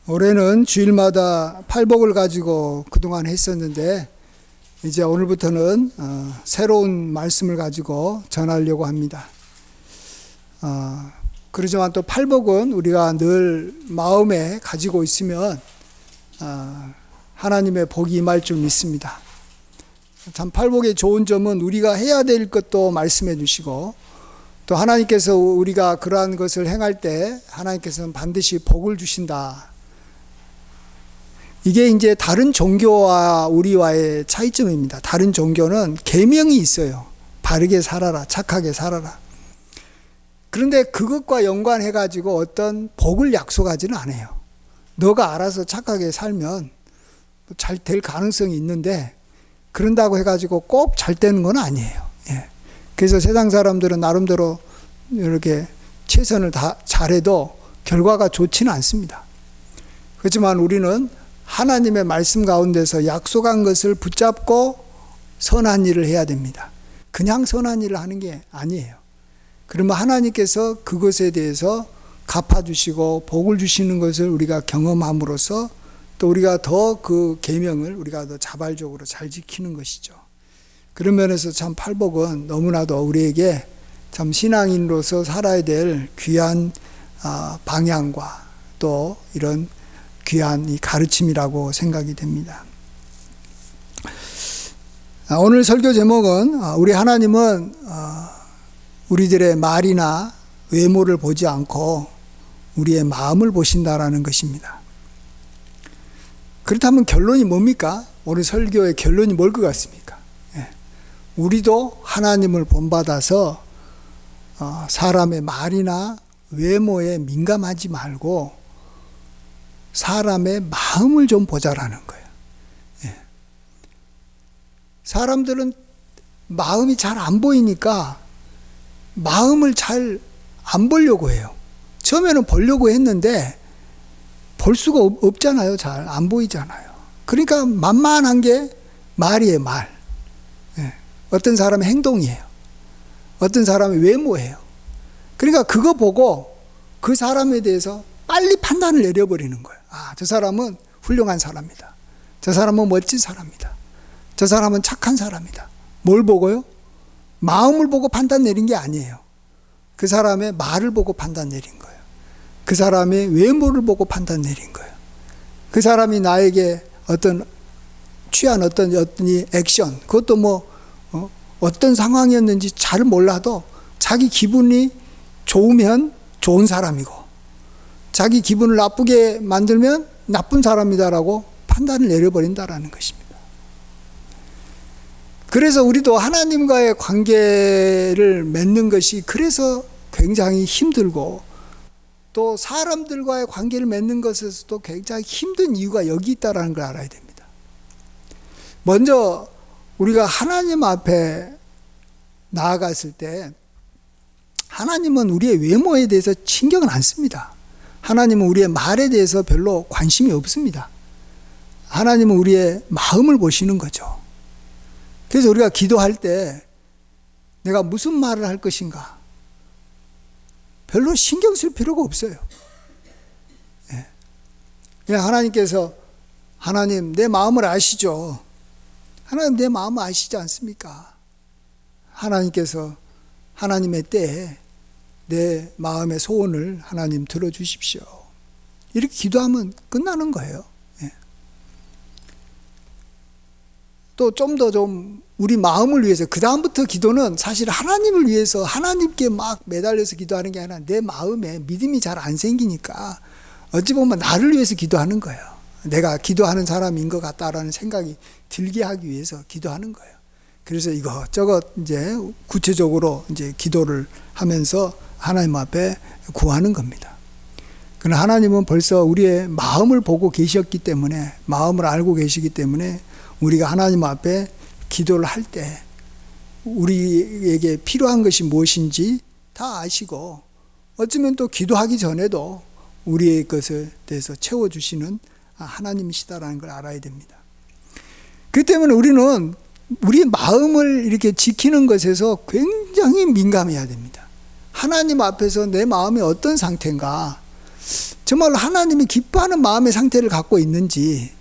올해는 주일마다 팔복을 가지고 그동안 했었는데 이제 오늘부터는 새로운 말씀을 가지고 전하려고 합니다. 그러지만 또 팔복은 우리가 늘 마음에 가지고 있으면 하나님의 복이 임할 줄 믿습니다. 참 팔복의 좋은 점은 우리가 해야 될 것도 말씀해 주시고 또 하나님께서 우리가 그러한 것을 행할 때 하나님께서는 반드시 복을 주신다. 이게 이제 다른 종교와 우리와의 차이점입니다. 다른 종교는 계명이 있어요. 바르게 살아라, 착하게 살아라. 그런데 그것과 연관해가지고 어떤 복을 약속하지는 않아요. 너가 알아서 착하게 살면 잘 될 가능성이 있는데 그런다고 해가지고 꼭 잘 되는 건 아니에요. 예. 그래서 세상 사람들은 나름대로 이렇게 최선을 다 잘해도 결과가 좋지는 않습니다. 그렇지만 우리는 하나님의 말씀 가운데서 약속한 것을 붙잡고 선한 일을 해야 됩니다. 그냥 선한 일을 하는 게 아니에요. 그러면 하나님께서 그것에 대해서 갚아주시고 복을 주시는 것을 우리가 경험함으로써 또 우리가 더 그 계명을 우리가 더 자발적으로 잘 지키는 것이죠. 그런 면에서 참 팔복은 너무나도 우리에게 참 신앙인으로서 살아야 될 귀한 방향과 또 이런 귀한 이 가르침이라고 생각이 됩니다. 오늘 설교 제목은 우리 하나님은 우리들의 말이나 외모를 보지 않고 우리의 마음을 보신다라는 것입니다. 그렇다면 결론이 뭡니까? 오늘 설교의 결론이 뭘 것 같습니까? 우리도 하나님을 본받아서 사람의 말이나 외모에 민감하지 말고 사람의 마음을 좀 보자라는 거예요. 사람들은 마음이 잘 안 보이니까 마음을 잘 안 보려고 해요. 처음에는 보려고 했는데 볼 수가 없잖아요. 잘 안 보이잖아요. 그러니까 만만한 게 말이에요. 말. 어떤 사람의 행동이에요. 어떤 사람의 외모예요. 그러니까 그거 보고 그 사람에 대해서 빨리 판단을 내려버리는 거예요. 저 사람은 훌륭한 사람이다. 저 사람은 멋진 사람이다. 저 사람은 착한 사람이다. 뭘 보고요? 마음을 보고 판단 내린 게 아니에요. 그 사람의 말을 보고 판단 내린 거예요. 그 사람의 외모를 보고 판단 내린 거예요. 그 사람이 나에게 취한 어떤 액션, 그것도 어떤 상황이었는지 잘 몰라도 자기 기분이 좋으면 좋은 사람이고 자기 기분을 나쁘게 만들면 나쁜 사람이다라고 판단을 내려버린다라는 것입니다. 그래서 우리도 하나님과의 관계를 맺는 것이 그래서 굉장히 힘들고 또 사람들과의 관계를 맺는 것에서도 굉장히 힘든 이유가 여기 있다는 걸 알아야 됩니다. 먼저 우리가 하나님 앞에 나아갔을 때 하나님은 우리의 외모에 대해서 신경을 안 씁니다. 하나님은 우리의 말에 대해서 별로 관심이 없습니다. 하나님은 우리의 마음을 보시는 거죠. 그래서 우리가 기도할 때 내가 무슨 말을 할 것인가 별로 신경 쓸 필요가 없어요. 그냥 하나님께서 하나님 내 마음을 아시죠? 하나님 내 마음을 아시지 않습니까? 하나님께서 하나님의 때에 내 마음의 소원을 하나님 들어주십시오. 이렇게 기도하면 끝나는 거예요. 또 좀 더 우리 마음을 위해서 그 다음부터 기도는 사실 하나님을 위해서 하나님께 막 매달려서 기도하는 게 아니라 내 마음에 믿음이 잘 안 생기니까 어찌 보면 나를 위해서 기도하는 거예요. 내가 기도하는 사람인 것 같다라는 생각이 들게 하기 위해서 기도하는 거예요. 그래서 이것저것 이제 구체적으로 이제 기도를 하면서 하나님 앞에 구하는 겁니다. 그러나 하나님은 벌써 우리의 마음을 보고 계셨기 때문에 마음을 알고 계시기 때문에 우리가 하나님 앞에 기도를 할 때 우리에게 필요한 것이 무엇인지 다 아시고 어쩌면 또 기도하기 전에도 우리의 것에 대해서 채워주시는 하나님이시다라는 걸 알아야 됩니다. 그 때문에 우리는 우리 마음을 이렇게 지키는 것에서 굉장히 민감해야 됩니다. 하나님 앞에서 내 마음이 어떤 상태인가 정말 하나님이 기뻐하는 마음의 상태를 갖고 있는지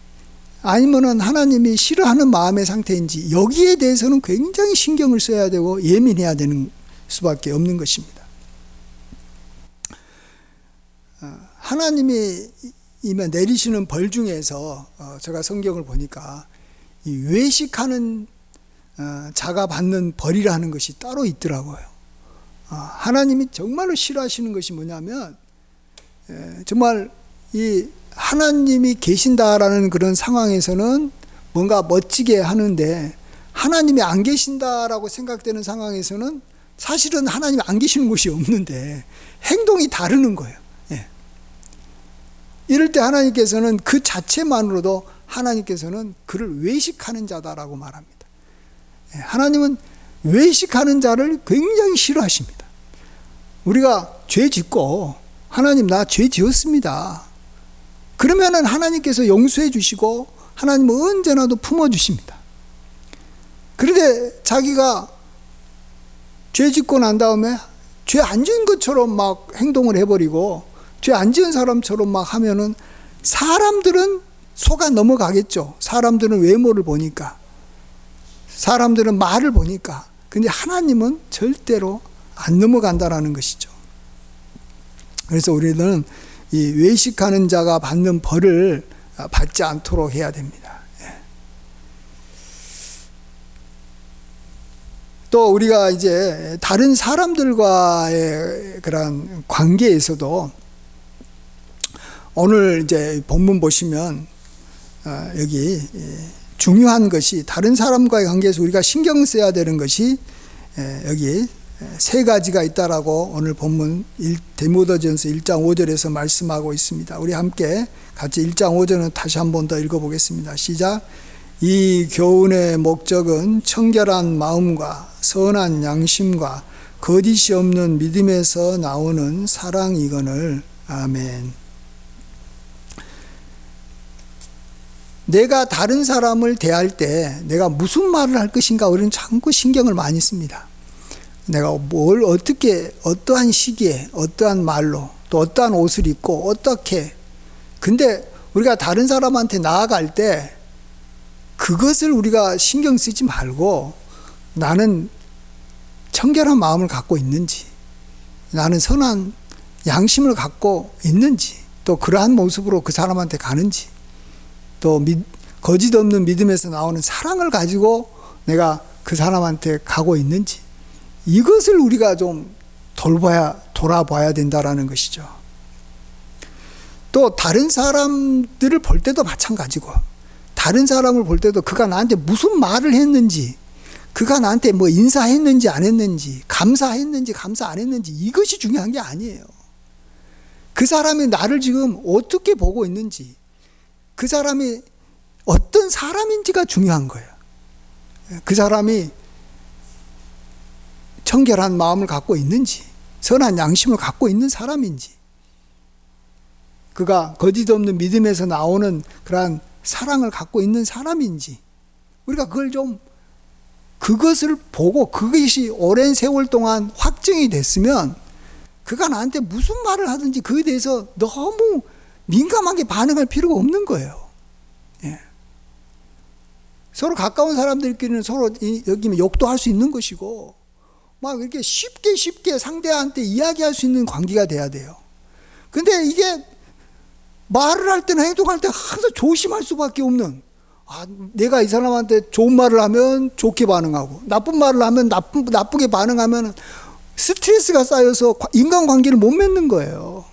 아니면은 하나님이 싫어하는 마음의 상태인지 여기에 대해서는 굉장히 신경을 써야 되고 예민해야 되는 수밖에 없는 것입니다. 하나님이 내리시는 벌 중에서 제가 성경을 보니까 이 외식하는 자가 받는 벌이라는 것이 따로 있더라고요. 하나님이 정말로 싫어하시는 것이 뭐냐면 정말 이 하나님이 계신다라는 그런 상황에서는 뭔가 멋지게 하는데 하나님이 안 계신다라고 생각되는 상황에서는 사실은 하나님이 안 계시는 곳이 없는데 행동이 다르는 거예요. 이럴 때 하나님께서는 그 자체만으로도 하나님께서는 그를 외식하는 자다라고 말합니다. 하나님은 외식하는 자를 굉장히 싫어하십니다. 우리가 죄 짓고 하나님 나 죄 지었습니다. 그러면은 하나님께서 용서해 주시고 하나님은 언제나도 품어주십니다. 그런데 자기가 죄 짓고 난 다음에 죄 안 지은 것처럼 막 행동을 해버리고 죄 안 지은 사람처럼 막 하면은 사람들은 속아 넘어가겠죠. 사람들은 외모를 보니까, 사람들은 말을 보니까. 근데 하나님은 절대로 안 넘어간다라는 것이죠. 그래서 우리는 이 외식하는 자가 받는 벌을 받지 않도록 해야 됩니다. 또 우리가 이제 다른 사람들과의 그런 관계에서도 오늘 이제 본문 보시면 여기 중요한 것이 다른 사람과의 관계에서 우리가 신경 써야 되는 것이 여기 세 가지가 있다라고 오늘 본문 디모데전서 1장 5절에서 말씀하고 있습니다. 우리 함께 같이 1장 5절은 다시 한 번 더 읽어보겠습니다. 시작. 이 교훈의 목적은 청결한 마음과 선한 양심과 거짓이 없는 믿음에서 나오는 사랑이거늘. 아멘. 내가 다른 사람을 대할 때 내가 무슨 말을 할 것인가 우리는 자꾸 신경을 많이 씁니다. 내가 뭘 어떻게 어떠한 시기에 어떠한 말로 또 어떠한 옷을 입고 어떻게, 근데 우리가 다른 사람한테 나아갈 때 그것을 우리가 신경 쓰지 말고 나는 청결한 마음을 갖고 있는지, 나는 선한 양심을 갖고 있는지, 또 그러한 모습으로 그 사람한테 가는지, 또 거짓 없는 믿음에서 나오는 사랑을 가지고 내가 그 사람한테 가고 있는지, 이것을 우리가 좀 돌아봐야 된다라는 것이죠. 또 다른 사람들을 볼 때도 마찬가지고, 다른 사람을 볼 때도 그가 나한테 무슨 말을 했는지, 그가 나한테 뭐 인사했는지 안 했는지, 감사했는지 감사 안 했는지, 이것이 중요한 게 아니에요. 그 사람이 나를 지금 어떻게 보고 있는지, 그 사람이 어떤 사람인지가 중요한 거예요. 그 사람이 청결한 마음을 갖고 있는지, 선한 양심을 갖고 있는 사람인지, 그가 거짓 없는 믿음에서 나오는 그러한 사랑을 갖고 있는 사람인지, 우리가 그것을 보고 그것이 오랜 세월 동안 확정이 됐으면 그가 나한테 무슨 말을 하든지 그에 대해서 너무 민감하게 반응할 필요가 없는 거예요. 서로 가까운 사람들끼리는 서로 여기면 욕도 할 수 있는 것이고 막 이렇게 쉽게 상대한테 이야기할 수 있는 관계가 돼야 돼요. 근데 이게 말을 할 때나 행동할 때 항상 조심할 수밖에 없는, 내가 이 사람한테 좋은 말을 하면 좋게 반응하고 나쁜 말을 하면 나쁘게 반응하면 스트레스가 쌓여서 인간관계를 못 맺는 거예요.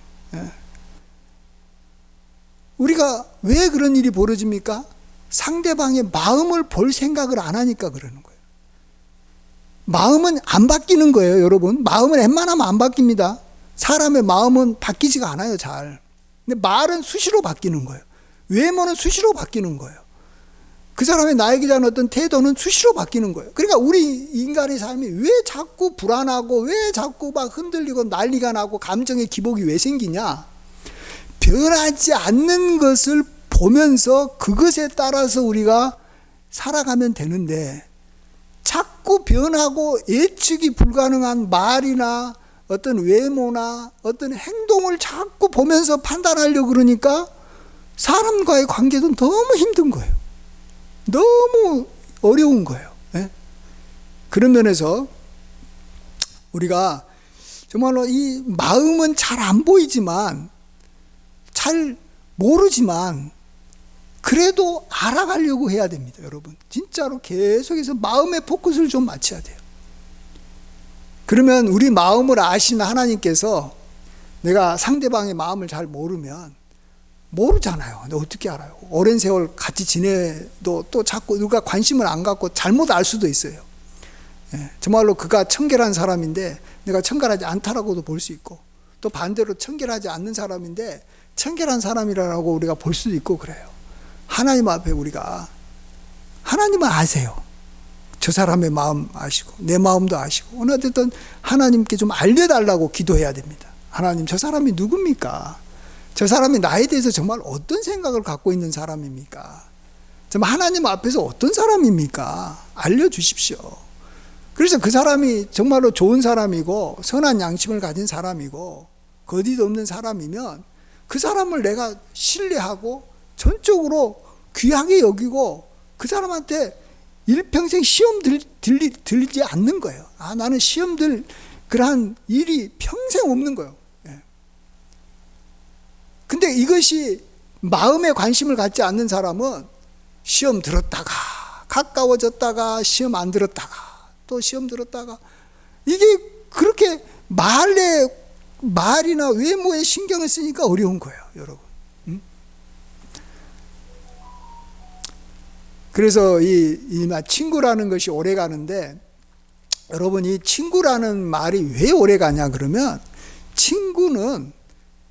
우리가 왜 그런 일이 벌어집니까? 상대방의 마음을 볼 생각을 안 하니까 그러는 거예요. 마음은 안 바뀌는 거예요, 여러분. 마음은 웬만하면 안 바뀝니다. 사람의 마음은 바뀌지가 않아요, 잘. 근데 말은 수시로 바뀌는 거예요. 외모는 수시로 바뀌는 거예요. 그 사람의 나에게 대한 어떤 태도는 수시로 바뀌는 거예요. 그러니까 우리 인간의 삶이 왜 자꾸 불안하고 왜 자꾸 막 흔들리고 난리가 나고 감정의 기복이 왜 생기냐? 변하지 않는 것을 보면서 그것에 따라서 우리가 살아가면 되는데 자꾸 변하고 예측이 불가능한 말이나 어떤 외모나 어떤 행동을 자꾸 보면서 판단하려고 그러니까 사람과의 관계도 너무 힘든 거예요. 너무 어려운 거예요. 예? 그런 면에서 우리가 정말로 이 마음은 잘 안 보이지만, 잘 모르지만 그래도 알아가려고 해야 됩니다. 여러분, 진짜로 계속해서 마음의 포커스를 좀 맞춰야 돼요. 그러면 우리 마음을 아시는 하나님께서, 내가 상대방의 마음을 잘 모르면, 모르잖아요. 근데 어떻게 알아요? 오랜 세월 같이 지내도 또 자꾸 누가 관심을 안 갖고 잘못 알 수도 있어요. 예, 정말로 그가 청결한 사람인데 내가 청결하지 않다라고도 볼 수 있고, 또 반대로 청결하지 않는 사람인데 청결한 사람이라고 우리가 볼 수도 있고 그래요. 하나님 앞에 우리가, 하나님은 아세요. 저 사람의 마음 아시고 내 마음도 아시고, 어쨌든 하나님께 좀 알려달라고 기도해야 됩니다. 하나님, 저 사람이 누굽니까? 저 사람이 나에 대해서 정말 어떤 생각을 갖고 있는 사람입니까? 정말 하나님 앞에서 어떤 사람입니까? 알려주십시오. 그래서 그 사람이 정말로 좋은 사람이고 선한 양심을 가진 사람이고 거짓 없는 사람이면 그 사람을 내가 신뢰하고 전적으로 귀하게 여기고 그 사람한테 일평생 시험 들리지 않는 거예요. 아, 나는 시험 들 그러한 일이 평생 없는 거예요. 예. 근데 이것이 마음에 관심을 갖지 않는 사람은 시험 들었다가 가까워졌다가 시험 안 들었다가 또 시험 들었다가, 이게 그렇게 말이나 외모에 신경을 쓰니까 어려운 거예요, 여러분. 그래서 이 친구라는 것이 오래 가는데, 여러분, 이 친구라는 말이 왜 오래 가냐 그러면, 친구는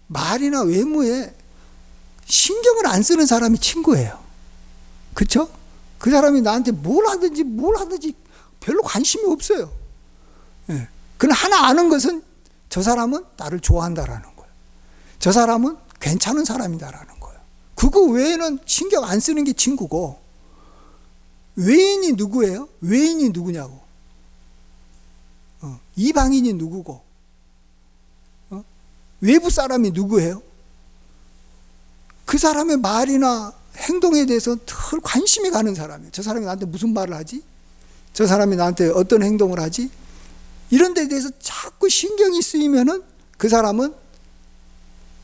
말이나 외모에 신경을 안 쓰는 사람이 친구예요. 그렇죠? 그 사람이 나한테 뭘 하든지 별로 관심이 없어요. 예. 그러나 하나 아는 것은 저 사람은 나를 좋아한다라는 거예요. 저 사람은 괜찮은 사람이다라는 거예요. 그거 외에는 신경 안 쓰는 게 친구고, 외인이 누구예요? 외인이 누구냐고. 이방인이 누구고, 외부 사람이 누구예요? 그 사람의 말이나 행동에 대해서 덜 관심이 가는 사람이에요. 저 사람이 나한테 무슨 말을 하지? 저 사람이 나한테 어떤 행동을 하지? 이런 데 대해서 자꾸 신경이 쓰이면은 그 사람은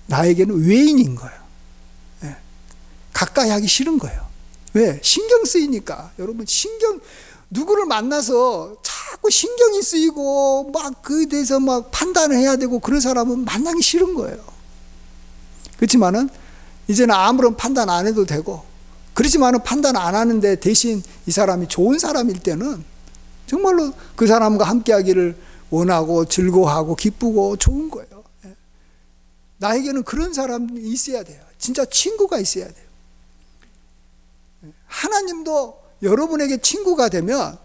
나에게는 외인인 거예요. 예. 가까이 하기 싫은 거예요. 왜? 신경 쓰이니까. 여러분, 누구를 만나서 자꾸 신경이 쓰이고 막 그에 대해서 막 판단을 해야 되고 그런 사람은 만나기 싫은 거예요. 그렇지만은 이제는 아무런 판단 안 해도 되고, 그렇지만은 판단 안 하는데 대신 이 사람이 좋은 사람일 때는 정말로 그 사람과 함께 하기를 원하고 즐거워하고 기쁘고 좋은 거예요. 나에게는 그런 사람이 있어야 돼요. 진짜 친구가 있어야 돼요. 하나님도 여러분에게 친구가 되면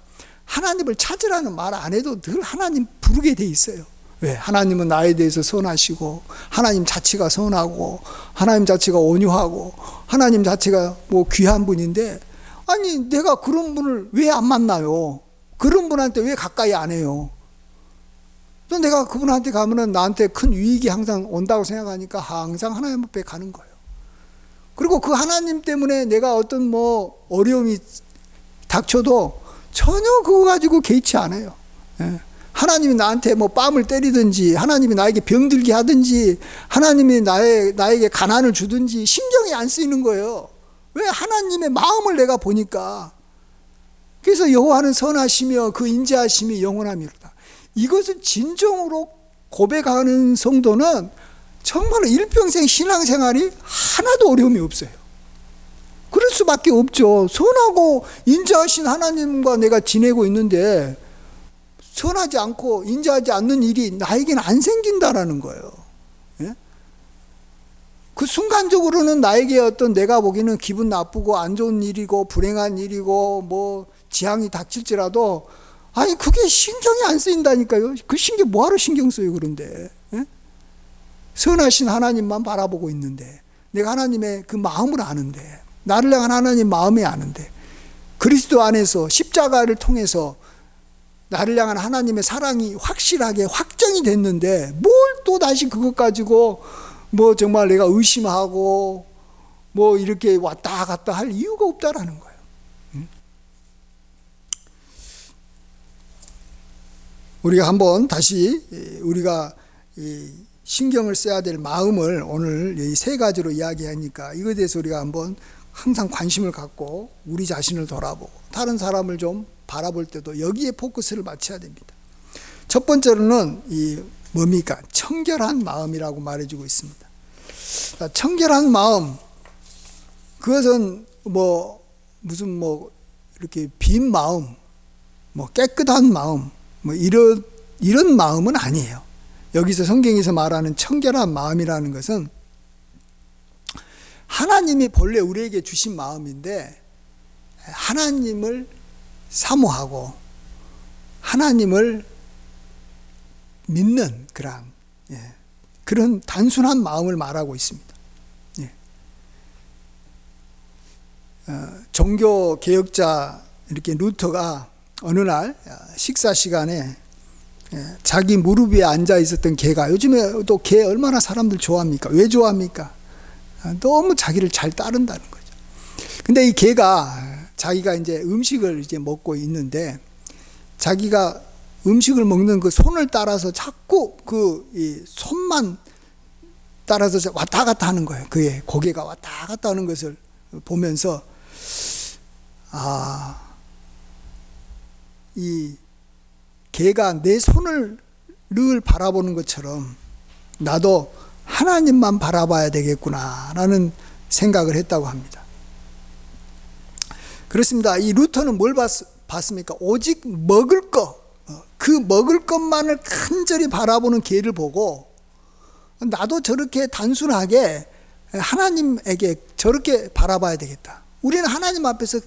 하나님을 찾으라는 말 안 해도 늘 하나님 부르게 돼 있어요. 왜? 하나님은 나에 대해서 선하시고, 하나님 자체가 선하고, 하나님 자체가 온유하고, 하나님 자체가 뭐 귀한 분인데, 아니 내가 그런 분을 왜 안 만나요? 그런 분한테 왜 가까이 안 해요? 또 내가 그분한테 가면은 나한테 큰 유익이 항상 온다고 생각하니까 항상 하나님 앞에 가는 거예요. 그리고 그 하나님 때문에 내가 어떤 뭐 어려움이 닥쳐도 전혀 그거 가지고 개의치 않아요. 예. 하나님이 나한테 뭐 뺨을 때리든지, 하나님이 나에게 병들게 하든지, 하나님이 나에게 가난을 주든지 신경이 안 쓰이는 거예요. 왜? 하나님의 마음을 내가 보니까. 그래서 여호와는 선하시며 그 인자하심이 영원하미로다. 이것을 진정으로 고백하는 성도는 정말 일평생 신앙생활이 하나도 어려움이 없어요. 그럴 수밖에 없죠. 선하고 인자하신 하나님과 내가 지내고 있는데 선하지 않고 인자하지 않는 일이 나에게는 안 생긴다라는 거예요. 예? 그 순간적으로는 나에게 어떤 내가 보기에는 기분 나쁘고 안 좋은 일이고 불행한 일이고 뭐 지향이 닥칠지라도, 아니 그게 신경이 안 쓰인다니까요. 그 신경 뭐하러 신경 써요? 그런데 예? 선하신 하나님만 바라보고 있는데, 내가 하나님의 그 마음을 아는데, 나를 향한 하나님 마음이 아는데, 그리스도 안에서 십자가를 통해서 나를 향한 하나님의 사랑이 확실하게 확정이 됐는데 뭘 또 다시 그것 가지고 뭐 정말 내가 의심하고 뭐 이렇게 왔다 갔다 할 이유가 없다라는 거예요. 우리가 한번 다시 우리가 신경을 써야 될 마음을 오늘 이 세 가지로 이야기하니까 이거에 대해서 우리가 한번 항상 관심을 갖고 우리 자신을 돌아보고 다른 사람을 좀 바라볼 때도 여기에 포커스를 맞춰야 됩니다. 첫 번째로는 이 뭡니까? 청결한 마음이라고 말해주고 있습니다. 청결한 마음, 그것은 뭐 무슨 뭐 이렇게 빈 마음, 뭐 깨끗한 마음, 뭐 이런 마음은 아니에요. 여기서 성경에서 말하는 청결한 마음이라는 것은 하나님이 본래 우리에게 주신 마음인데 하나님을 사모하고 하나님을 믿는 그런 단순한 마음을 말하고 있습니다. 종교 개혁자 이렇게 루터가 어느 날 식사 시간에 자기 무릎 위에 앉아 있었던 개가, 요즘에 또 개 얼마나 사람들 좋아합니까? 왜 좋아합니까? 너무 자기를 잘 따른다는 거죠. 근데 이 개가 자기가 이제 음식을 이제 먹고 있는데 자기가 음식을 먹는 그 손을 따라서 자꾸 이 손만 따라서 왔다 갔다 하는 거예요. 그의 고개가 왔다 갔다 하는 것을 보면서 이 개가 내 손을 늘 바라보는 것처럼 나도 하나님만 바라봐야 되겠구나라는 생각을 했다고 합니다. 그렇습니다. 이 루터는 뭘 봤습니까? 오직 먹을 것, 그 먹을 것만을 간절히 바라보는 개를 보고 나도 저렇게 단순하게 하나님에게 저렇게 바라봐야 되겠다. 우리는 하나님 앞에서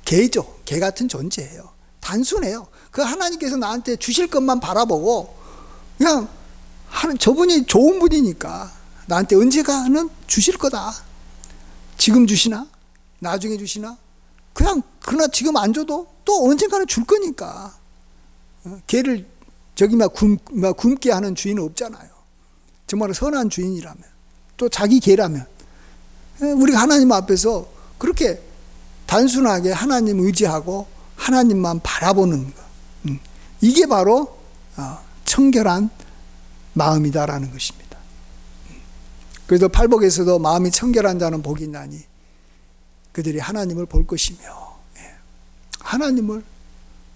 개죠. 개 같은 존재예요. 단순해요. 그 하나님께서 나한테 주실 것만 바라보고 그냥 저분이 좋은 분이니까 나한테 언젠가는 주실 거다. 지금 주시나? 나중에 주시나? 그러나 지금 안 줘도 또 언젠가는 줄 거니까. 개를 굶게 하는 주인은 없잖아요. 정말 선한 주인이라면, 또 자기 개라면 우리가 하나님 앞에서 그렇게 단순하게 하나님 의지하고 하나님만 바라보는 것, 이게 바로 청결한 마음이다라는 것입니다. 그래서 팔복에서도 마음이 청결한 자는 복이 있나니 그들이 하나님을 볼 것이며, 하나님을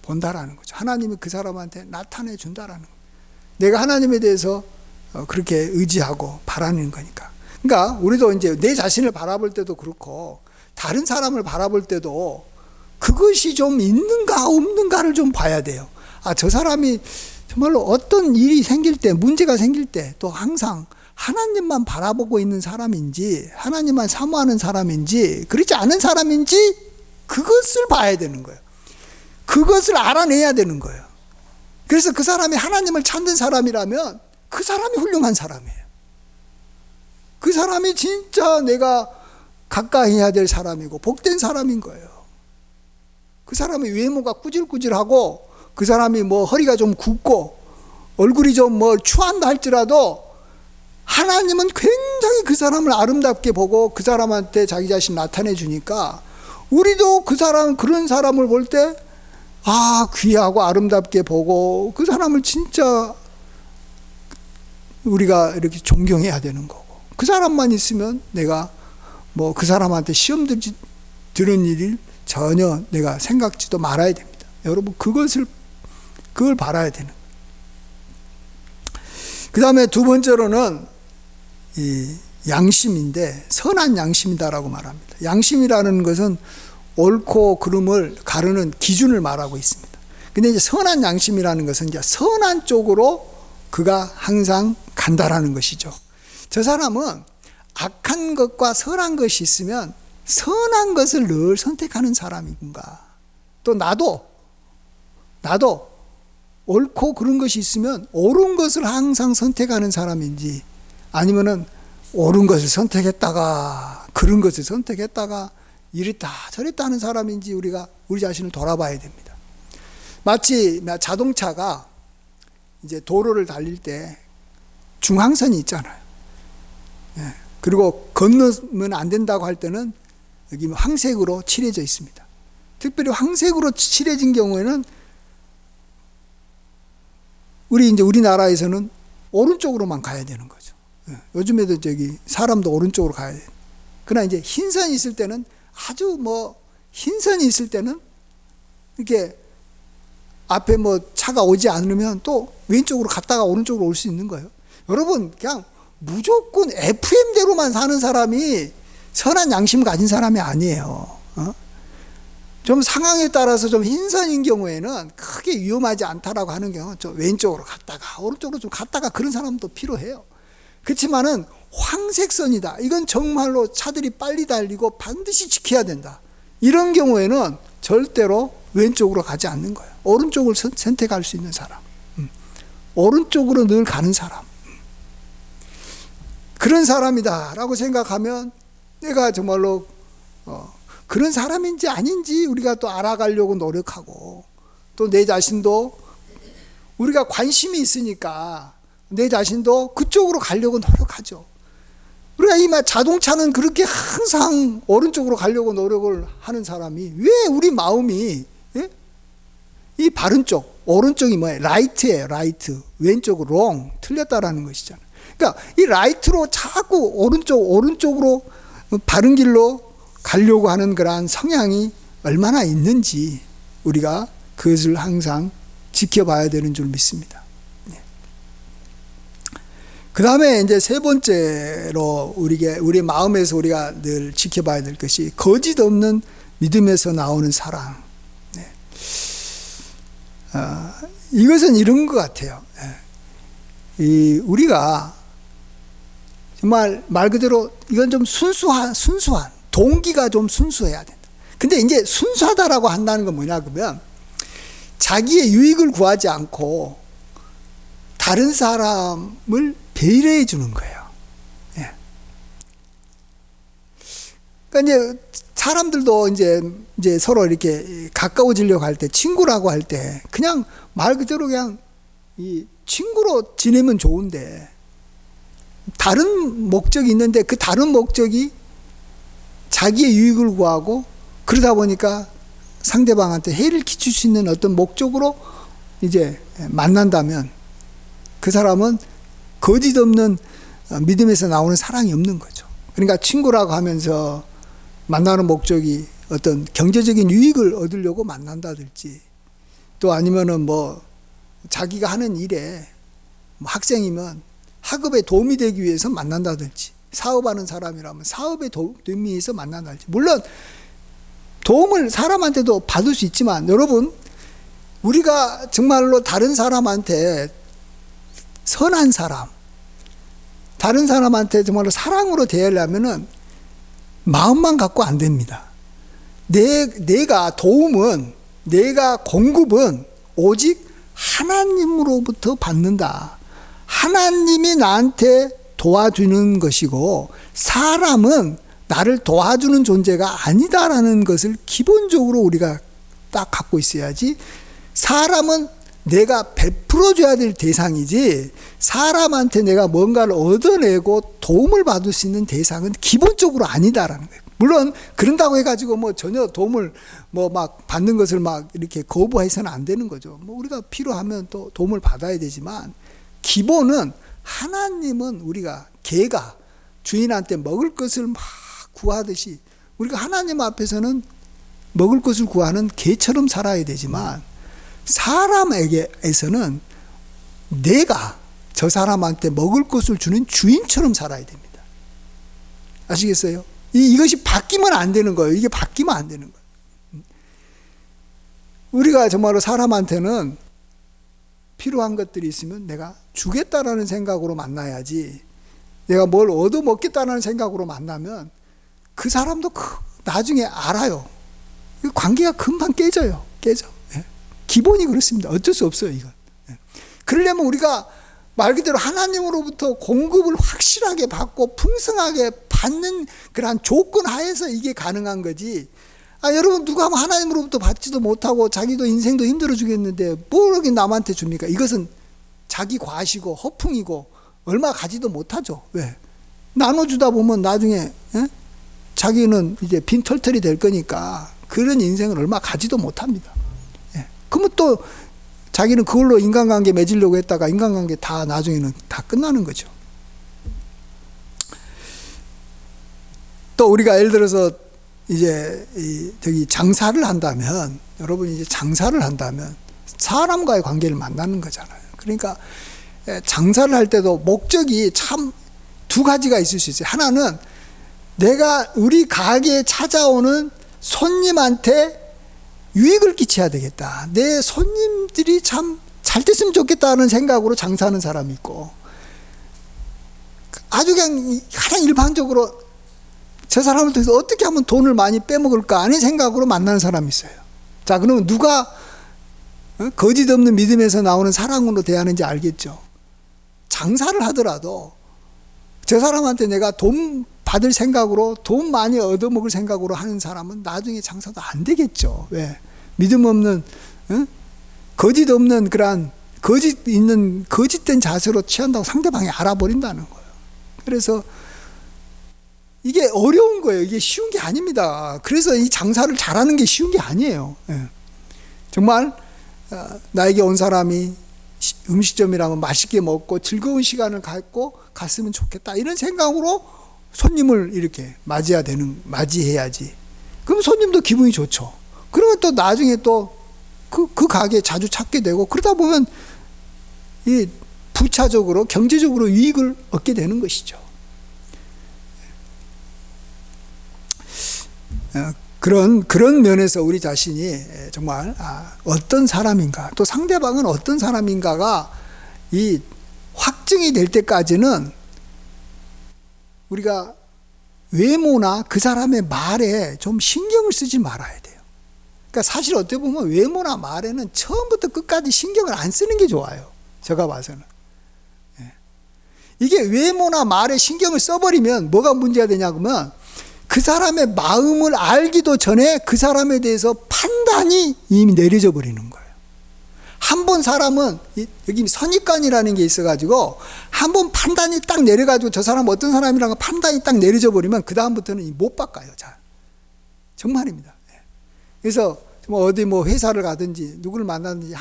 본다라는 거죠. 하나님이 그 사람한테 나타내 준다라는 거예요. 내가 하나님에 대해서 그렇게 의지하고 바라는 거니까. 그러니까 우리도 이제 내 자신을 바라볼 때도 그렇고 다른 사람을 바라볼 때도 그것이 좀 있는가 없는가를 좀 봐야 돼요. 저 사람이 정말로 어떤 일이 생길 때, 문제가 생길 때 또 항상 하나님만 바라보고 있는 사람인지 하나님만 사모하는 사람인지 그렇지 않은 사람인지 그것을 봐야 되는 거예요. 그것을 알아내야 되는 거예요. 그래서 그 사람이 하나님을 찾는 사람이라면 그 사람이 훌륭한 사람이에요. 그 사람이 진짜 내가 가까이 해야 될 사람이고 복된 사람인 거예요. 그 사람의 외모가 꾸질꾸질하고 그 사람이 뭐 허리가 좀 굽고 얼굴이 좀 뭐 추한다 할지라도 하나님은 굉장히 그 사람을 아름답게 보고 그 사람한테 자기 자신 나타내 주니까 우리도 그런 사람을 볼 때 귀하고 아름답게 보고 그 사람을 진짜 우리가 이렇게 존경해야 되는 거고, 그 사람만 있으면 내가 뭐 그 사람한테 시험 들은 일을 전혀 내가 생각지도 말아야 됩니다. 여러분 그걸 바라야 되는. 그 다음에 두 번째로는 이 양심인데 선한 양심이다라고 말합니다. 양심이라는 것은 옳고 그름을 가르는 기준을 말하고 있습니다. 근데 이제 선한 양심이라는 것은 이제 선한 쪽으로 그가 항상 간다라는 것이죠. 저 사람은 악한 것과 선한 것이 있으면 선한 것을 늘 선택하는 사람인가. 또 나도 옳고 그런 것이 있으면 옳은 것을 항상 선택하는 사람인지 아니면은 옳은 것을 선택했다가 그런 것을 선택했다가 이랬다 저랬다 하는 사람인지 우리가 우리 자신을 돌아봐야 됩니다. 마치 자동차가 이제 도로를 달릴 때 중앙선이 있잖아요. 예. 그리고 건너면 안 된다고 할 때는 여기 황색으로 칠해져 있습니다. 특별히 황색으로 칠해진 경우에는 우리나라에서는 오른쪽으로만 가야 되는 거죠. 예. 요즘에도 사람도 오른쪽으로 가야 돼요. 그러나 이제 흰선이 있을 때는 아주 흰선이 있을 때는 이렇게 앞에 차가 오지 않으면 또 왼쪽으로 갔다가 오른쪽으로 올 수 있는 거예요. 여러분, 그냥 무조건 FM대로만 사는 사람이 선한 양심 가진 사람이 아니에요. 좀 상황에 따라서 좀 흰선인 경우에는 크게 위험하지 않다라고 하는 경우는 좀 왼쪽으로 갔다가 오른쪽으로 좀 갔다가 그런 사람도 필요해요. 그렇지만은 황색선이다. 이건 정말로 차들이 빨리 달리고 반드시 지켜야 된다. 이런 경우에는 절대로 왼쪽으로 가지 않는 거예요. 오른쪽을 선택할 수 있는 사람. 오른쪽으로 늘 가는 사람. 그런 사람이다라고 생각하면 내가 정말로 그런 사람인지 아닌지 우리가 또 알아가려고 노력하고, 또 내 자신도 우리가 관심이 있으니까 내 자신도 그쪽으로 가려고 노력하죠. 우리가 이 자동차는 그렇게 항상 오른쪽으로 가려고 노력을 하는 사람이 왜 우리 마음이 이 바른 쪽, 오른쪽이 뭐예요? 라이트예요, 라이트. 왼쪽은 롱, 틀렸다라는 것이잖아요. 그러니까 이 라이트로 자꾸 오른쪽으로 바른 길로 가려고 하는 그러한 성향이 얼마나 있는지 우리가 그것을 항상 지켜봐야 되는 줄 믿습니다. 그 다음에 이제 세 번째로 우리 마음에서 우리가 늘 지켜봐야 될 것이 거짓 없는 믿음에서 나오는 사랑. 이것은 이런 것 같아요. 우리가 정말 말 그대로 이건 좀 순수한 동기가 좀 순수해야 된다. 근데 이제 순수하다라고 한다는 건 뭐냐 그러면 자기의 유익을 구하지 않고 다른 사람을 배려해 주는 거예요. 그러니까 이제 사람들도 이제 서로 이렇게 가까워지려고 할 때, 친구라고 할 때, 그냥 말 그대로 그냥 이 친구로 지내면 좋은데, 다른 목적이 있는데 그 다른 목적이 자기의 유익을 구하고 그러다 보니까 상대방한테 해를 끼칠 수 있는 어떤 목적으로 이제 만난다면 그 사람은 거짓 없는 믿음에서 나오는 사랑이 없는 거죠. 그러니까 친구라고 하면서 만나는 목적이 어떤 경제적인 유익을 얻으려고 만난다든지, 또 아니면은 자기가 하는 일에 학생이면 학업에 도움이 되기 위해서 만난다든지, 사업하는 사람이라면 사업에 도움이 위해서 만난다든지. 물론 도움을 사람한테도 받을 수 있지만 여러분, 우리가 정말로 다른 사람한테 선한 사람, 다른 사람한테 정말로 사랑으로 대하려면은 마음만 갖고 안 됩니다. 내가 도움은, 내가 공급은 오직 하나님으로부터 받는다. 하나님이 나한테 도와주는 것이고 사람은 나를 도와주는 존재가 아니다라는 것을 기본적으로 우리가 딱 갖고 있어야지, 사람은 내가 베풀어줘야 될 대상이지 사람한테 내가 뭔가를 얻어내고 도움을 받을 수 있는 대상은 기본적으로 아니다라는 거예요. 물론 그런다고 해가지고 전혀 도움을 막 받는 것을 막 이렇게 거부해서는 안 되는 거죠. 우리가 필요하면 또 도움을 받아야 되지만 기본은 하나님은 우리가 개가 주인한테 먹을 것을 막 구하듯이 우리가 하나님 앞에서는 먹을 것을 구하는 개처럼 살아야 되지만 사람에게서는 내가 저 사람한테 먹을 것을 주는 주인처럼 살아야 됩니다. 아시겠어요? 이것이 바뀌면 안 되는 거예요. 이게 바뀌면 안 되는 거예요. 우리가 정말로 사람한테는 필요한 것들이 있으면 내가 주겠다라는 생각으로 만나야지, 내가 뭘 얻어먹겠다는 생각으로 만나면 그 사람도 나중에 알아요. 관계가 금방 깨져. 기본이 그렇습니다. 어쩔 수 없어요, 이건. 그러려면 우리가 말 그대로 하나님으로부터 공급을 확실하게 받고 풍성하게 받는 그러한 조건 하에서 이게 가능한 거지, 여러분 누가 하면 하나님으로부터 받지도 못하고 자기도 인생도 힘들어 주겠는데 뭘 이렇게 남한테 줍니까? 이것은 자기 과시고 허풍이고 얼마 가지도 못하죠. 왜? 나눠주다 보면 나중에 자기는 이제 빈털털이 될 거니까 그런 인생을 얼마 가지도 못합니다. 그러면 또 자기는 그걸로 인간관계 맺으려고 했다가 인간관계 다 나중에는 다 끝나는 거죠. 또 우리가 예를 들어서 이제 저기 장사를 한다면, 여러분이 이제 장사를 한다면 사람과의 관계를 만나는 거잖아요. 그러니까 장사를 할 때도 목적이 참 두 가지가 있을 수 있어요. 하나는 내가 우리 가게에 찾아오는 손님한테 유익을 끼쳐야 되겠다. 내 손님들이 참 잘 됐으면 좋겠다는 생각으로 장사하는 사람이 있고, 아주 그냥 가장 일반적으로 저 사람을 통해서 어떻게 하면 돈을 많이 빼먹을까 하는 생각으로 만나는 사람이 있어요. 자, 그러면 누가 거짓 없는 믿음에서 나오는 사랑으로 대하는지 알겠죠? 장사를 하더라도 저 사람한테 내가 돈 받을 생각으로, 돈 많이 얻어먹을 생각으로 하는 사람은 나중에 장사도 안 되겠죠. 왜? 믿음 없는, 거짓 없는 그러한 거짓된 자세로 취한다고 상대방이 알아버린다는 거예요. 그래서 이게 어려운 거예요. 이게 쉬운 게 아닙니다. 그래서 이 장사를 잘하는 게 쉬운 게 아니에요. 정말 나에게 온 사람이 음식점이라면 맛있게 먹고 즐거운 시간을 갖고 갔으면 좋겠다, 이런 생각으로 손님을 이렇게 맞이해야지. 그럼 손님도 기분이 좋죠. 그러면 또 나중에 또 그 가게에 자주 찾게 되고, 그러다 보면 이 부차적으로 경제적으로 이익을 얻게 되는 것이죠. 그런 면에서 우리 자신이 정말 어떤 사람인가, 또 상대방은 어떤 사람인가가 이 확증이 될 때까지는 우리가 외모나 그 사람의 말에 좀 신경을 쓰지 말아야 돼요. 그러니까 사실 어떻게 보면 외모나 말에는 처음부터 끝까지 신경을 안 쓰는 게 좋아요. 제가 봐서는. 이게 외모나 말에 신경을 써버리면 뭐가 문제가 되냐 그러면, 그 사람의 마음을 알기도 전에 그 사람에 대해서 판단이 이미 내려져 버리는 거예요. 한 번 사람은, 여기 선입관이라는 게 있어가지고 한 번 판단이 딱 내려가지고 저 사람 어떤 사람이라는 판단이 딱 내려져 버리면 그 다음부터는 못 바꿔요. 잘. 정말입니다. 그래서 어디 회사를 가든지 누구를 만나든지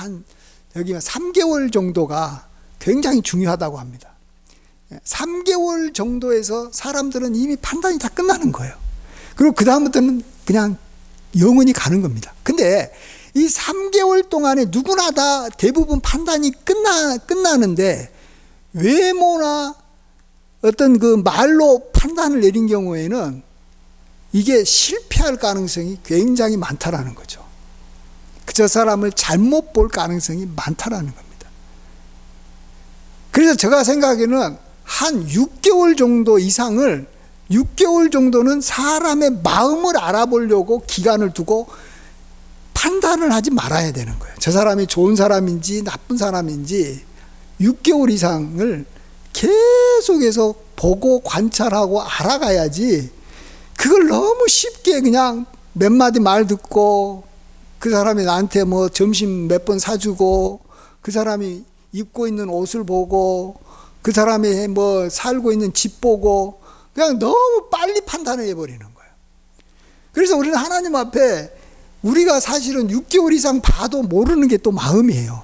여기 3개월 정도가 굉장히 중요하다고 합니다. 3개월 정도에서 사람들은 이미 판단이 다 끝나는 거예요. 그리고 그 다음부터는 그냥 영원히 가는 겁니다. 근데 이 3개월 동안에 누구나 다 대부분 판단이 끝나는데, 외모나 어떤 그 말로 판단을 내린 경우에는 이게 실패할 가능성이 굉장히 많다라는 거죠. 저 사람을 잘못 볼 가능성이 많다라는 겁니다. 그래서 제가 생각에는 한 6개월 정도 이상을, 6개월 정도는 사람의 마음을 알아보려고 기간을 두고 판단을 하지 말아야 되는 거예요. 저 사람이 좋은 사람인지 나쁜 사람인지 6개월 이상을 계속해서 보고 관찰하고 알아가야지, 그걸 너무 쉽게 그냥 몇 마디 말 듣고 그 사람이 나한테 점심 몇 번 사주고, 그 사람이 입고 있는 옷을 보고, 그 사람이 살고 있는 집 보고 그냥 너무 빨리 판단을 해버리는 거예요. 그래서 우리는 하나님 앞에 우리가 사실은 6개월 이상 봐도 모르는 게 또 마음이에요.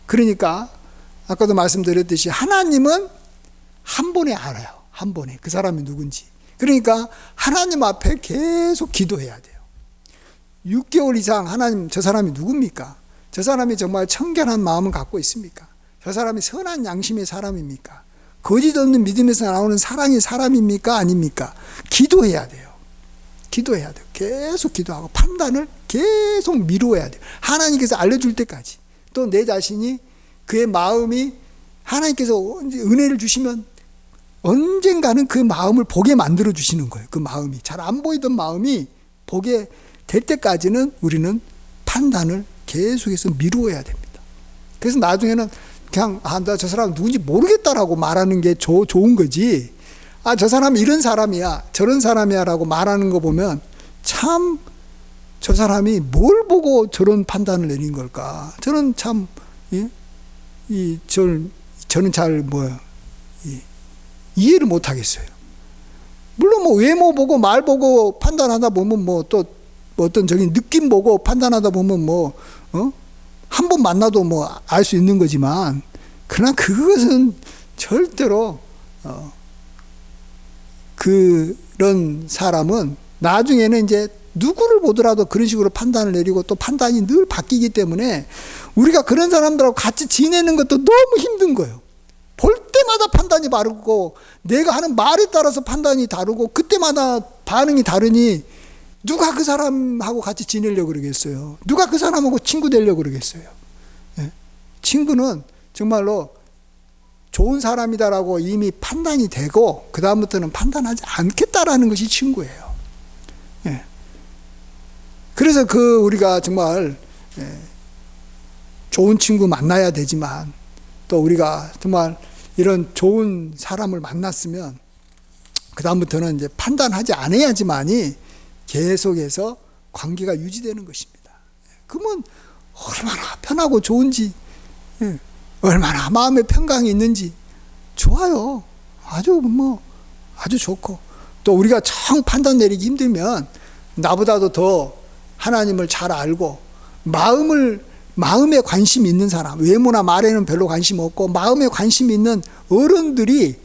그러니까 아까도 말씀드렸듯이 하나님은 한 번에 알아요. 한 번에 그 사람이 누군지. 그러니까 하나님 앞에 계속 기도해야 돼요. 6개월 이상 하나님, 저 사람이 누굽니까? 저 사람이 정말 청결한 마음을 갖고 있습니까? 저 사람이 선한 양심의 사람입니까? 거짓 없는 믿음에서 나오는 사랑의 사람입니까? 아닙니까? 기도해야 돼요. 기도해야 돼요. 계속 기도하고 판단을 계속 미루어야 돼요. 하나님께서 알려줄 때까지. 또 내 자신이, 그의 마음이 하나님께서 은혜를 주시면 언젠가는 그 마음을 보게 만들어 주시는 거예요. 그 마음이 잘 안 보이던 마음이 보게 될 때까지는 우리는 판단을 계속해서 미루어야 됩니다. 그래서 나중에는 그냥 나 저 사람 누군지 모르겠다라고 말하는 게 좋은 거지, 저 사람 이런 사람이야 저런 사람이야 라고 말하는 거 보면 참 저 사람이 뭘 보고 저런 판단을 내린 걸까? 저는 참, 예? 저는 잘 이해를 못 하겠어요. 물론 뭐 외모 보고 말 보고 판단하다 보면 뭐 또 어떤 저기 느낌 보고 판단하다 보면 한 번 만나도 뭐 알 수 있는 거지만, 그러나 그것은 절대로 그런 사람은 나중에는 이제 누구를 보더라도 그런 식으로 판단을 내리고 또 판단이 늘 바뀌기 때문에 우리가 그런 사람들하고 같이 지내는 것도 너무 힘든 거예요. 볼 때마다 판단이 다르고 내가 하는 말에 따라서 판단이 다르고 그때마다 반응이 다르니 누가 그 사람하고 같이 지내려고 그러겠어요? 누가 그 사람하고 친구 되려고 그러겠어요? 예? 친구는 정말로 좋은 사람이다라고 이미 판단이 되고 그 다음부터는 판단하지 않겠다라는 것이 친구예요. 예. 그래서 우리가 정말 좋은 친구 만나야 되지만 또 우리가 정말 이런 좋은 사람을 만났으면 그 다음부터는 이제 판단하지 않아야지만이 계속해서 관계가 유지되는 것입니다. 그러면 얼마나 편하고 좋은지, 얼마나 마음의 평강이 있는지 좋아요. 아주 좋고, 또 우리가 정 판단 내리기 힘들면 나보다도 더 하나님을 잘 알고 마음에 관심이 있는 사람, 외모나 말에는 별로 관심 없고 마음에 관심이 있는 어른들이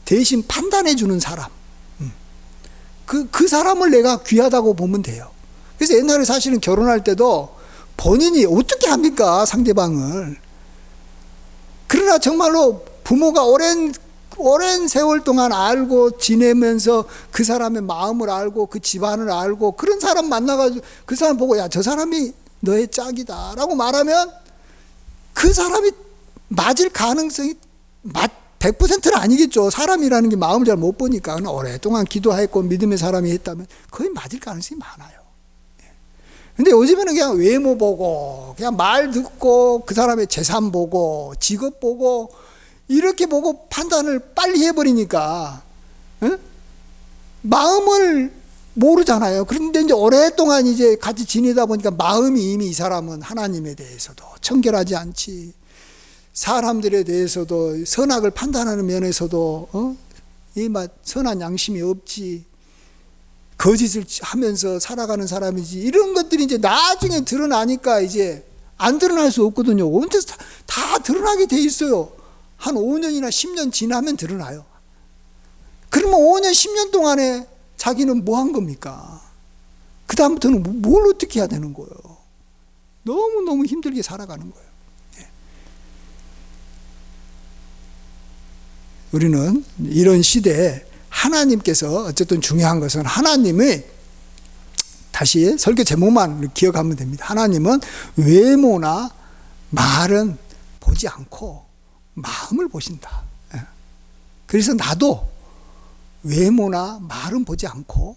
대신 판단해 주는 사람, 그 사람을 내가 귀하다고 보면 돼요. 그래서 옛날에 사실은 결혼할 때도 본인이 어떻게 합니까, 상대방을. 그러나 정말로 부모가 오랜 세월 동안 알고 지내면서 그 사람의 마음을 알고 그 집안을 알고 그런 사람 만나가지고 그 사람 보고 야, 저 사람이 너의 짝이다 라고 말하면 그 사람이 맞을 가능성이 100%는 아니겠죠. 사람이라는 게 마음을 잘 못 보니까. 오랫동안 기도했고 믿음의 사람이 했다면 거의 맞을 가능성이 많아요. 근데 요즘에는 그냥 외모 보고 그냥 말 듣고 그 사람의 재산 보고 직업 보고 이렇게 보고 판단을 빨리 해버리니까 마음을 모르잖아요. 그런데 이제 오랫동안 이제 같이 지내다 보니까 마음이 이미 이 사람은 하나님에 대해서도 청결하지 않지, 사람들에 대해서도 선악을 판단하는 면에서도 선한 양심이 없지, 거짓을 하면서 살아가는 사람이지, 이런 것들이 이제 나중에 드러나니까 이제 안 드러날 수 없거든요. 언제 다 드러나게 돼 있어요. 한 5년이나 10년 지나면 드러나요. 그러면 5년, 10년 동안에 자기는 뭐 한 겁니까? 그 다음부터는 뭘 어떻게 해야 되는 거예요? 너무너무 힘들게 살아가는 거예요. 우리는 이런 시대에 하나님께서, 어쨌든 중요한 것은 하나님의, 다시 설교 제목만 기억하면 됩니다. 하나님은 외모나 말은 보지 않고 마음을 보신다. 그래서 나도 외모나 말은 보지 않고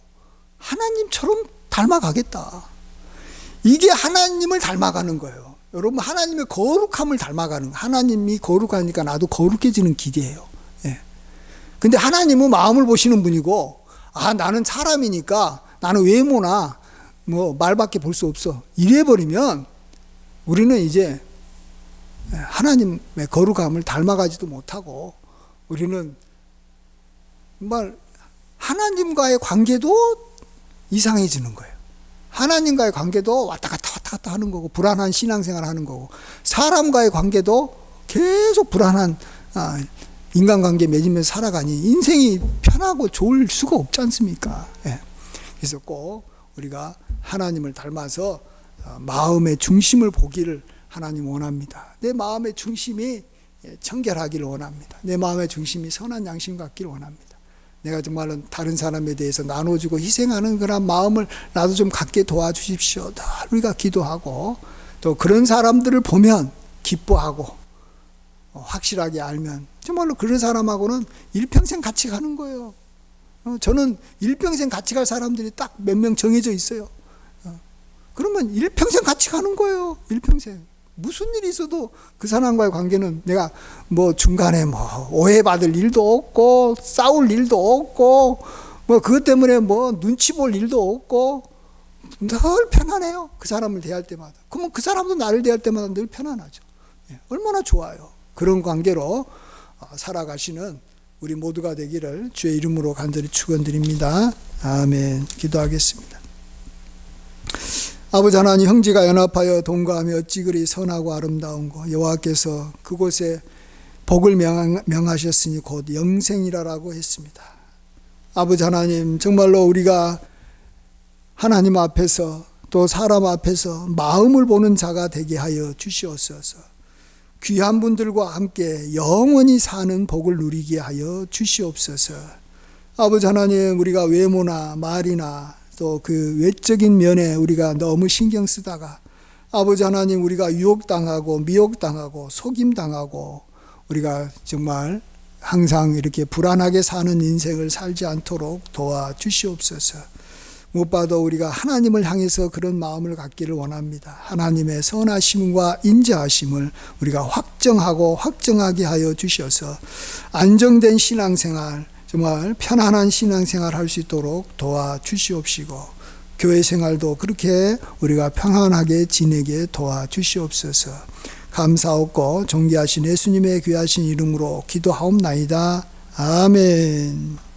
하나님처럼 닮아가겠다. 이게 하나님을 닮아가는 거예요. 여러분, 하나님의 거룩함을 닮아가는, 하나님이 거룩하니까 나도 거룩해지는 길이에요. 근데 하나님은 마음을 보시는 분이고, 나는 사람이니까 나는 외모나 뭐 말밖에 볼 수 없어, 이래버리면 우리는 이제 하나님의 거룩함을 닮아가지도 못하고, 우리는 정말 하나님과의 관계도 이상해지는 거예요. 하나님과의 관계도 왔다 갔다 하는 거고, 불안한 신앙생활 하는 거고, 사람과의 관계도 계속 불안한 인간관계 맺으면서 살아가니 인생이 편하고 좋을 수가 없지 않습니까? 그래서 꼭 우리가 하나님을 닮아서 마음의 중심을 보기를 하나님 원합니다. 내 마음의 중심이 청결하기를 원합니다. 내 마음의 중심이 선한 양심 같기를 원합니다. 내가 정말로 다른 사람에 대해서 나눠주고 희생하는 그런 마음을 나도 좀 갖게 도와주십시오. 우리가 기도하고, 또 그런 사람들을 보면 기뻐하고 확실하게 알면 정말로 그런 사람하고는 일평생 같이 가는 거예요. 저는 일평생 같이 갈 사람들이 딱 몇 명 정해져 있어요. 그러면 일평생 같이 가는 거예요. 일평생. 무슨 일이 있어도 그 사람과의 관계는 내가 뭐 중간에 뭐 오해받을 일도 없고, 싸울 일도 없고, 뭐 그것 때문에 뭐 눈치 볼 일도 없고, 늘 편안해요. 그 사람을 대할 때마다. 그러면 그 사람도 나를 대할 때마다 늘 편안하죠. 얼마나 좋아요. 그런 관계로 살아가시는 우리 모두가 되기를 주의 이름으로 간절히 축원드립니다. 아멘. 기도하겠습니다. 아버지 하나님, 형제가 연합하여 동거하며 어찌 그리 선하고 아름다운고, 여호와께서 그곳에 복을 명하셨으니 곧 영생이라고 했습니다. 아버지 하나님, 정말로 우리가 하나님 앞에서 또 사람 앞에서 마음을 보는 자가 되게 하여 주시옵소서. 귀한 분들과 함께 영원히 사는 복을 누리게 하여 주시옵소서. 아버지 하나님, 우리가 외모나 말이나 또 그 외적인 면에 우리가 너무 신경 쓰다가 아버지 하나님, 우리가 유혹당하고 미혹당하고 속임당하고 우리가 정말 항상 이렇게 불안하게 사는 인생을 살지 않도록 도와주시옵소서. 무엇보다도 우리가 하나님을 향해서 그런 마음을 갖기를 원합니다. 하나님의 선하심과 인자하심을 우리가 확정하고 확정하게 하여 주셔서 안정된 신앙생활, 정말 편안한 신앙생활 할 수 있도록 도와주시옵시고, 교회 생활도 그렇게 우리가 평안하게 지내게 도와주시옵소서. 감사하고 존귀하신 예수님의 귀하신 이름으로 기도하옵나이다. 아멘.